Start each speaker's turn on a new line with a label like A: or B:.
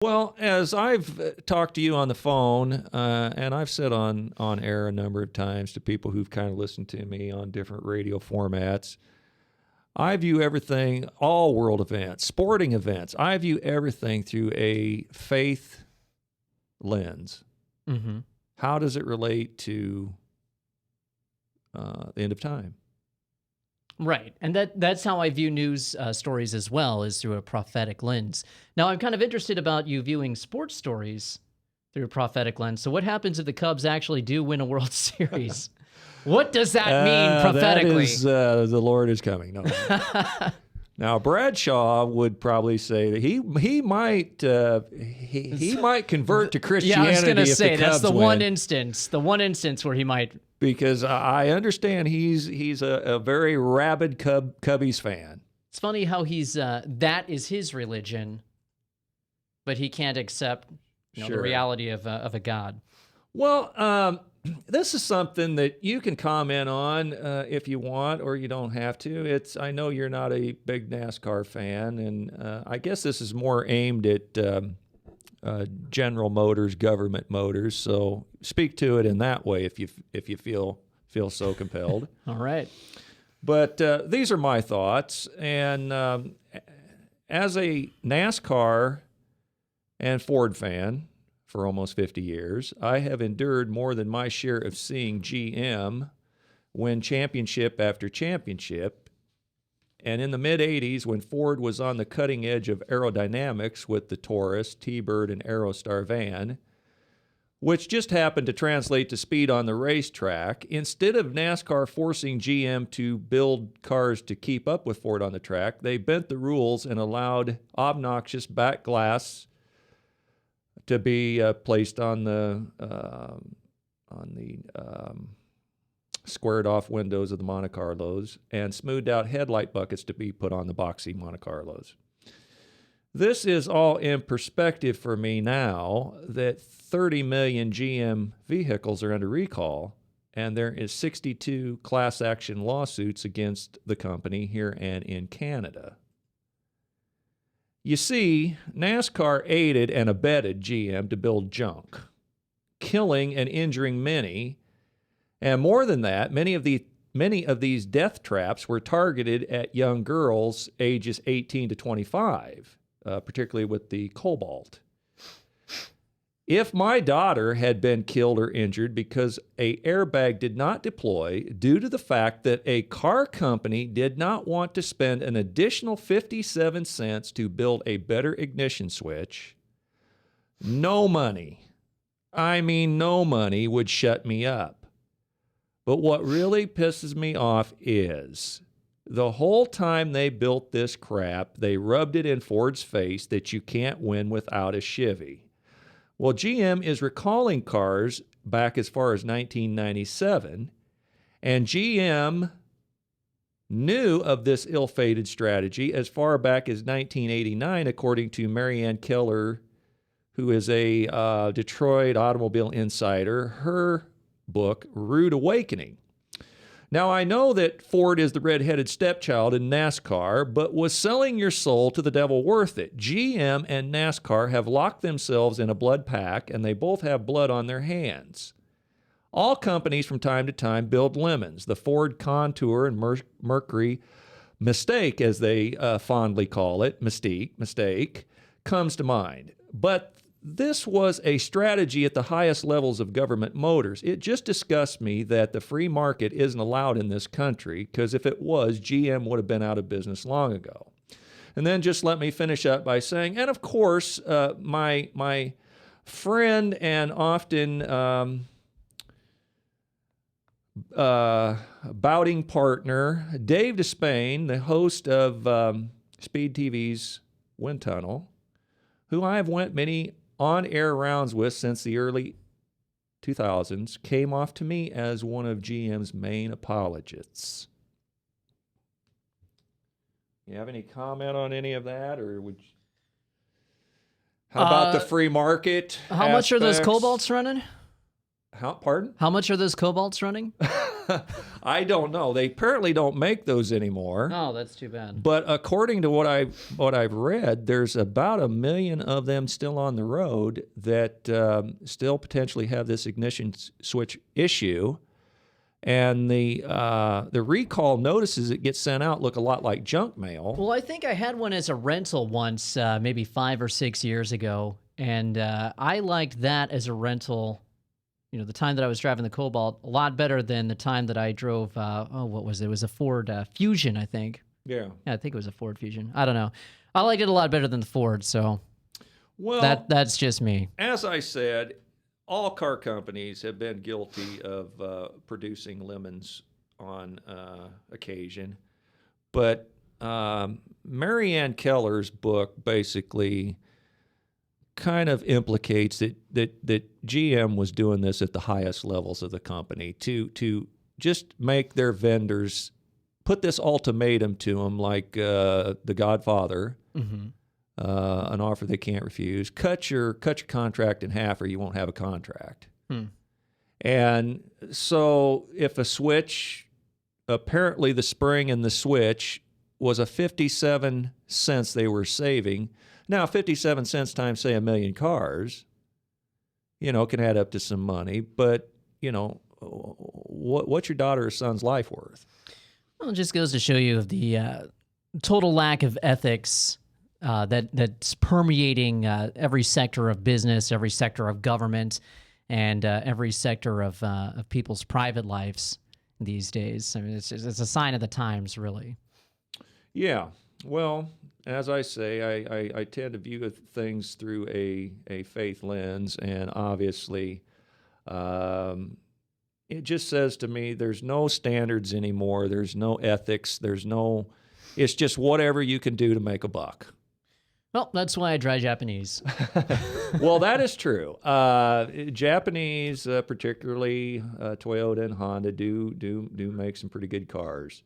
A: Well, as I've talked to you on the phone, and I've said on air a number of times to people who've kind of listened to me on different radio formats, I view everything, all world events, sporting events, I view everything through a faith lens.
B: Mm-hmm.
A: How does it relate to the end of time?
B: Right. And that's how I view news stories as well, is through a prophetic lens. Now, I'm kind of interested about you viewing sports stories through a prophetic lens. So what happens if the Cubs actually do win a World Series? What does that mean prophetically?
A: That is, the Lord is coming. No. Now, Bradshaw would probably say that he might convert to Christianity.
B: Yeah, I was going to say,
A: if the Cubs
B: that's
A: win.
B: the one instance where he might.
A: Because I understand he's a very rabid Cubbies fan.
B: It's funny how he's that is his religion, but he can't accept the reality of a God.
A: Well, this is something that you can comment on if you want, or you don't have to. I know you're not a big NASCAR fan, and I guess this is more aimed at General Motors, government motors. So speak to it in that way if you feel so compelled.
B: All right.
A: But these are my thoughts, and as a NASCAR and Ford fan for almost 50 years, I have endured more than my share of seeing GM win championship after championship. And in the mid-'80s, when Ford was on the cutting edge of aerodynamics with the Taurus, T-Bird, and Aerostar van, which just happened to translate to speed on the racetrack, instead of NASCAR forcing GM to build cars to keep up with Ford on the track, they bent the rules and allowed obnoxious back glass to be placed on the squared off windows of the Monte Carlos and smoothed out headlight buckets to be put on the boxy Monte Carlos. This is all in perspective for me now that 30 million GM vehicles are under recall, and there is 62 class action lawsuits against the company here and in Canada. You see, NASCAR aided and abetted GM to build junk, killing and injuring many. And more than that, many of these death traps were targeted at young girls ages 18 to 25, particularly with the Cobalt. If my daughter had been killed or injured because an airbag did not deploy due to the fact that a car company did not want to spend an additional 57 cents to build a better ignition switch, no money, no money would shut me up. But what really pisses me off is the whole time they built this crap, they rubbed it in Ford's face that you can't win without a Chevy. Well, GM is recalling cars back as far as 1997, and GM knew of this ill-fated strategy as far back as 1989, according to Marianne Keller, who is a Detroit automobile insider, her book, Rude Awakening. Now, I know that Ford is the red-headed stepchild in NASCAR, but was selling your soul to the devil worth it? GM and NASCAR have locked themselves in a blood pact, and they both have blood on their hands. All companies from time to time build lemons. The Ford Contour and Mercury mistake, as they fondly call it, mistake, comes to mind. But this was a strategy at the highest levels of government motors. It just disgusts me that the free market isn't allowed in this country, because if it was, GM would have been out of business long ago. And then just let me finish up by saying, and of course, my friend and often bouting partner, Dave Despain, the host of Speed TV's Wind Tunnel, who I have went many on-air rounds with since the early 2000s, came off to me as one of GM's main apologists. You have any comment on any of that, or would you... How about the free market
B: How much are those
A: aspects?
B: Cobalts running?
A: Pardon?
B: How much are those Cobalts running?
A: I don't know. They apparently don't make those anymore.
B: Oh, that's too bad.
A: But according to what I've read, there's about 1 million of them still on the road that still potentially have this ignition switch issue. And the recall notices that get sent out look a lot like junk mail.
B: Well, I think I had one as a rental once, maybe 5 or 6 years ago, and I liked that as a rental. The time that I was driving the Cobalt, a lot better than the time that I drove. What was it? It was a Ford Fusion, I think.
A: Yeah,
B: I think it was a Ford Fusion. I don't know. I liked it a lot better than the Ford, so
A: well,
B: that's just me.
A: As I said, all car companies have been guilty of producing lemons on occasion. But Marianne Keller's book basically kind of implicates that GM was doing this at the highest levels of the company to just make their vendors put this ultimatum to them, like The Godfather, an offer they can't refuse. Cut your contract in half, or you won't have a contract. And so, if a switch, apparently the spring in the switch was a 57 cents they were saving. Now, 57 cents times, say, 1 million cars, can add up to some money. But, what's your daughter or son's life worth?
B: Well, it just goes to show you the total lack of ethics that's permeating every sector of business, every sector of government, and every sector of people's private lives these days. I mean, it's a sign of the times, really.
A: Yeah. Well, as I say, I tend to view things through a faith lens, and obviously it just says to me there's no standards anymore. There's no ethics. It's just whatever you can do to make a buck.
B: Well, that's why I drive Japanese.
A: Well, that is true. Japanese, particularly Toyota and Honda, do make some pretty good cars.